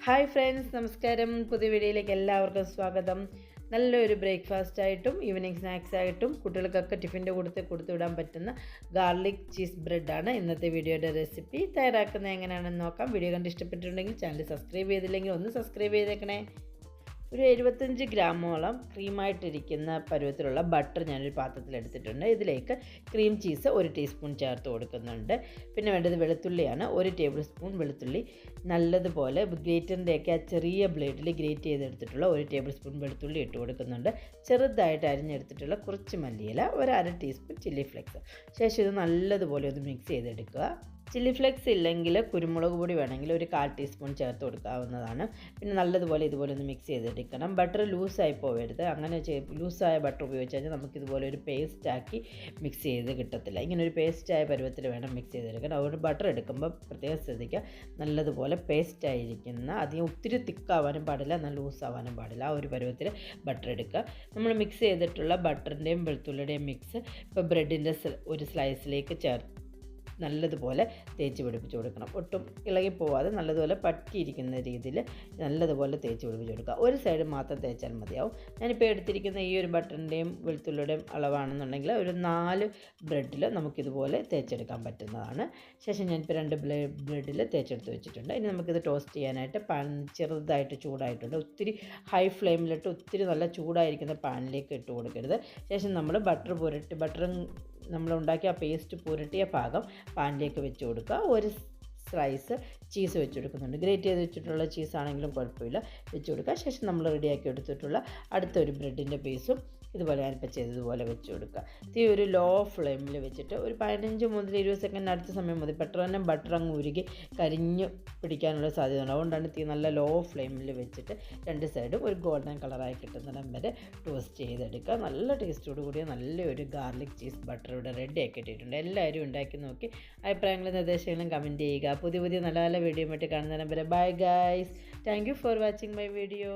Hi friends, നമസ്കാരം. പുതിയ വീഡിയോയിലേക്ക് എല്ലാവർക്കും സ്വാഗതം. നല്ലൊരു ബ്രേക്ക്ഫാസ്റ്റ് ആയിട്ടും ഈവനിങ് സ്നാക്സ് ആയിട്ടും കുട്ടികൾക്കൊക്കെ ടിഫിൻ്റെ കൊടുത്തു വിടാൻ പറ്റുന്ന ഗാർലിക് ചീസ് ബ്രെഡാണ് ഇന്നത്തെ വീഡിയോയുടെ റെസിപ്പി. തയ്യാറാക്കുന്നത് എങ്ങനെയാണെന്ന് നോക്കാം. വീഡിയോ കണ്ട് ഇഷ്ടപ്പെട്ടിട്ടുണ്ടെങ്കിൽ ചാനൽ സബ്സ്ക്രൈബ് ചെയ്തില്ലെങ്കിൽ ഒന്ന് സബ്സ്ക്രൈബ് ചെയ്തേക്കണേ. ഒരു 75 ഗ്രാമോളം ക്രീമായിട്ടിരിക്കുന്ന പരുവത്തിലുള്ള ബട്ടർ ഞാനൊരു പാത്രത്തിൽ എടുത്തിട്ടുണ്ട്. ഇതിലേക്ക് ക്രീം ചീസ് 1 ടീസ്പൂൺ ചേർത്ത് കൊടുക്കുന്നുണ്ട്. പിന്നെ വേണ്ടത് വെളുത്തുള്ളിയാണ്. 1 ടേബിൾ സ്പൂൺ വെളുത്തുള്ളി നല്ലതുപോലെ ഗ്രേറ്ററിൻ്റെയൊക്കെ ആ ചെറിയ ബ്ലേഡിൽ ഗ്രേറ്റ് ചെയ്തെടുത്തിട്ടുള്ള 1 ടേബിൾ സ്പൂൺ വെളുത്തുള്ളി ഇട്ട് കൊടുക്കുന്നുണ്ട്. ചെറുതായിട്ട് അരിഞ്ഞെടുത്തിട്ടുള്ള കുറച്ച് മല്ലിയില, 1/2 ടീസ്പൂൺ ചില്ലി ഫ്ലേക്സ്. ശേഷം ഇത് നല്ലതുപോലെ ഒന്ന് മിക്സ് ചെയ്തെടുക്കുക. ചില്ലി ഫ്ലേക്സ് ഇല്ലെങ്കിൽ കുരുമുളക് പൊടി വേണമെങ്കിൽ ഒരു 1/4 ടീസ്പൂൺ ചേർത്ത് കൊടുക്കാവുന്നതാണ്. പിന്നെ നല്ലതുപോലെ ഇതുപോലെ ഒന്ന് മിക്സ് ചെയ്തെടുക്കണം. ബട്ടർ ലൂസായി പോകരുത്. അങ്ങനെ ലൂസായ ബട്ടർ ഉപയോഗിച്ച് കഴിഞ്ഞാൽ നമുക്കിതുപോലെ ഒരു പേസ്റ്റാക്കി മിക്സ് ചെയ്ത് കിട്ടത്തില്ല. ഇങ്ങനെ ഒരു പേസ്റ്റായ പരുവത്തിൽ വേണം മിക്സ് ചെയ്തെടുക്കാൻ. അതുകൊണ്ട് ബട്ടർ എടുക്കുമ്പോൾ പ്രത്യേകം ശ്രദ്ധിക്കുക. നല്ലതുപോലെ പേസ്റ്റായിരിക്കുന്ന, അധികം ഒത്തിരി തിക്കാവാനും പാടില്ല, എന്നാൽ ലൂസാവാനും പാടില്ല. ആ ഒരു പരുവത്തിൽ ബട്ടർ എടുക്കുക. നമ്മൾ മിക്സ് ചെയ്തിട്ടുള്ള ബട്ടറിൻ്റെയും വെളുത്തുള്ളിയുടെയും മിക്സ് ഇപ്പോൾ ബ്രെഡിൻ്റെ ഒരു സ്ലൈസിലേക്ക് നല്ലതുപോലെ തേച്ച് പിടിപ്പിച്ച് കൊടുക്കണം. ഒട്ടും ഇളകിപ്പോവാതെ നല്ലതുപോലെ പറ്റിയിരിക്കുന്ന രീതിയിൽ നല്ലതുപോലെ തേച്ച് പിടിപ്പിച്ച് കൊടുക്കുക. ഒരു സൈഡ് മാത്രം തേച്ചാൽ മതിയാവും. ഞാനിപ്പോൾ എടുത്തിരിക്കുന്ന ഈ ഒരു ബട്ടറിൻ്റെയും വെളുത്തുള്ളിയുടെയും അളവാണെന്നുണ്ടെങ്കിൽ ഒരു 4 ബ്രെഡിൽ നമുക്കിതുപോലെ തേച്ചെടുക്കാൻ പറ്റുന്നതാണ്. ശേഷം ഞാനിപ്പോൾ 2 ബ്രെഡിൽ തേച്ചെടുത്ത് വെച്ചിട്ടുണ്ട്. ഇനി നമുക്കിത് ടോസ്റ്റ് ചെയ്യാനായിട്ട് പാൻ ചെറുതായിട്ട് ചൂടായിട്ടുണ്ട്. ഒത്തിരി ഹൈ ഫ്ലെയിമിലിട്ട് ഒത്തിരി നല്ല ചൂടായിരിക്കുന്ന പാനിലേക്ക് ഇട്ട് കൊടുക്കരുത്. ശേഷം നമ്മൾ ബട്ടറും നമ്മൾ ഉണ്ടാക്കിയ ആ പേസ്റ്റ് പുരട്ടിയ ഭാഗം പാനിലേക്ക് വെച്ച് കൊടുക്കുക. ഒരു സ്ലൈസ് ചീസ് വെച്ച് കൊടുക്കുന്നുണ്ട്. ഗ്രേറ്റ് ചെയ്ത് വെച്ചിട്ടുള്ള ചീസാണെങ്കിലും കുഴപ്പമില്ല, വെച്ച് കൊടുക്കുക. ശേഷം നമ്മൾ റെഡിയാക്കി എടുത്തിട്ടുള്ള അടുത്തൊരു ബ്രെഡിൻ്റെ പീസും ഇതുപോലെ ഞാനിപ്പോൾ ചെയ്തതുപോലെ വെച്ച് കൊടുക്കുക. തീ ഒരു ലോ ഫ്ലെയിമിൽ വെച്ചിട്ട് ഒരു 15 മുതൽ 20 സെക്കൻഡ് അടുത്ത സമയം മതി. പെട്ടെന്ന് തന്നെ ബട്ടർ അങ്ങ് ഉരുകി കരിഞ്ഞ് പിടിക്കാനുള്ള സാധ്യതയുണ്ട്. അതുകൊണ്ടാണ് തീ നല്ല ലോ ഫ്ലെയിമിൽ വെച്ചിട്ട് 2 സൈഡും ഒരു ഗോൾഡൻ കളറായി കിട്ടുന്നിടം വരെ ടോസ്റ്റ് ചെയ്തെടുക്കുക. നല്ല ടേസ്റ്റോട് കൂടിയ നല്ലൊരു ഗാർലിക് ചീസ് ബട്ടർ ഇവിടെ റെഡി ആക്കി ഇട്ടിട്ടുണ്ട്. എല്ലാവരും ഉണ്ടാക്കി നോക്കി അഭിപ്രായങ്ങളും നിർദ്ദേശങ്ങളും കമൻറ്റ് ചെയ്യുക. പുതിയ നല്ല വീഡിയോ ആയിട്ട് കാണുന്നതിന് വരെ bye guys. Thank you for watching my video.